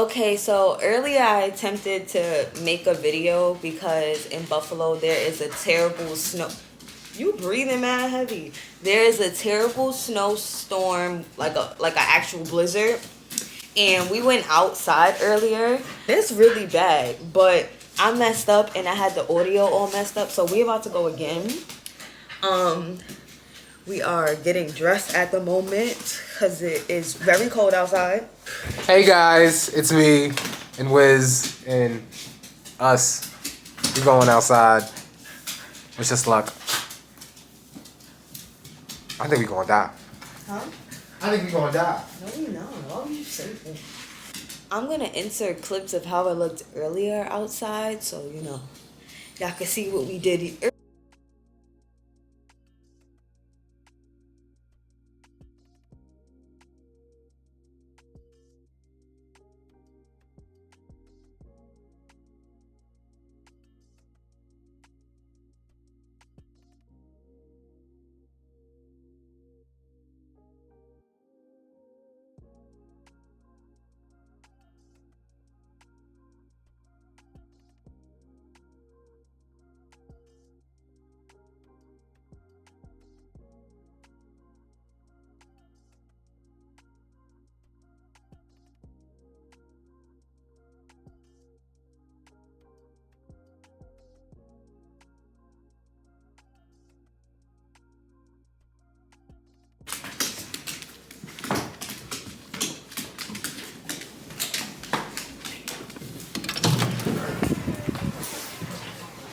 Okay, so earlier I attempted to make a video because in Buffalo there is a terrible snow. You breathing mad heavy. There is a terrible snowstorm, like an actual blizzard, and we went outside earlier. It's really bad, but I messed up and I had the audio all messed up, so we're about to go again. We are getting dressed at the moment because it is very cold outside. Hey guys, it's me and Wiz and us. We're going outside. It's just luck. I think we're gonna die. Huh? I think we're gonna die. No, you're not. Why would you say that? I'm gonna insert clips of how it looked earlier outside, so you know, y'all can see what we did earlier.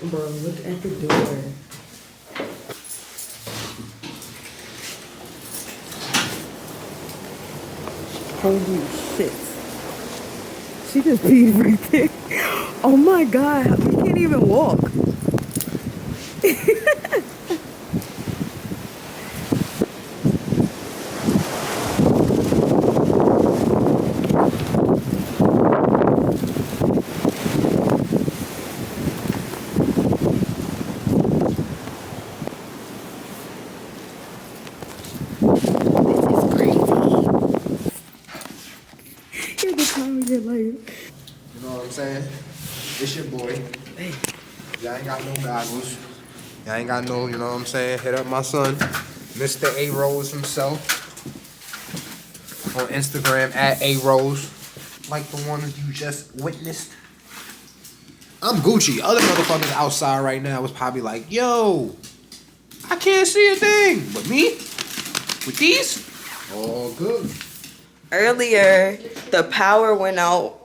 Bro, look at the door. Holy shit. She just peed right there. Oh my god, we can't even walk. You're the time of your life. You know what I'm saying? It's your boy. Hey. Y'all ain't got no goggles. Y'all ain't got no, you know what I'm saying? Hit up my son, Mr. A Rose himself. On Instagram at A Rose. Like the one you just witnessed. I'm Gucci. Other motherfuckers outside right now was probably like, yo, I can't see a thing. But me, with these, all good. Earlier, the power went out.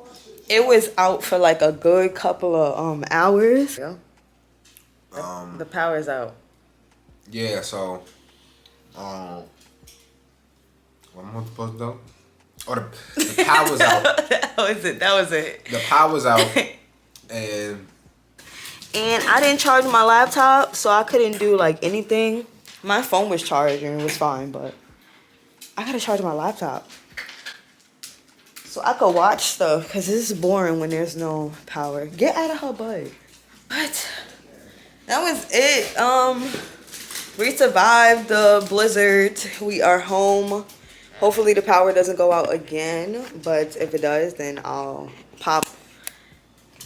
It was out for like a good couple of hours. Yeah. The power's out. Yeah, so what am I supposed to do? Oh, the power's out. That was it. That was it. The power's out. And I didn't charge my laptop, so I couldn't do like anything. My phone was charged and it was fine, but I gotta charge my laptop so I could watch stuff, because this is boring when there's no power. Get out of her butt. But that was it. We survived the blizzard. We are home. Hopefully the power doesn't go out again, but if it does, then I'll pop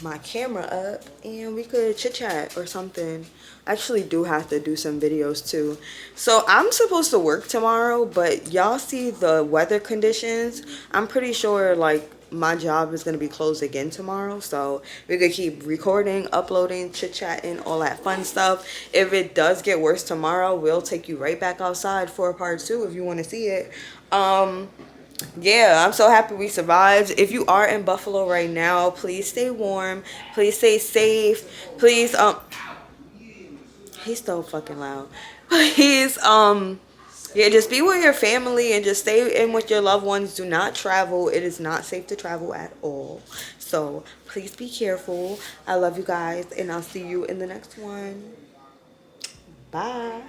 my camera up and we could chit chat or something. I actually do have to do some videos too. So I'm supposed to work tomorrow, but y'all see the weather conditions. I'm pretty sure like my job is gonna be closed again tomorrow, so we could keep recording, uploading, chit chatting, all that fun stuff. If it does get worse tomorrow, we'll take you right back outside for a part 2 if you want to see it. Yeah, I'm so happy we survived. If you are in Buffalo right now, please stay warm, please stay safe, please he's so fucking loud. Please yeah, just be with your family and just stay in with your loved ones. Do not travel. It is not safe to travel at all, so please be careful. I love you guys and I'll see you in the next one. Bye.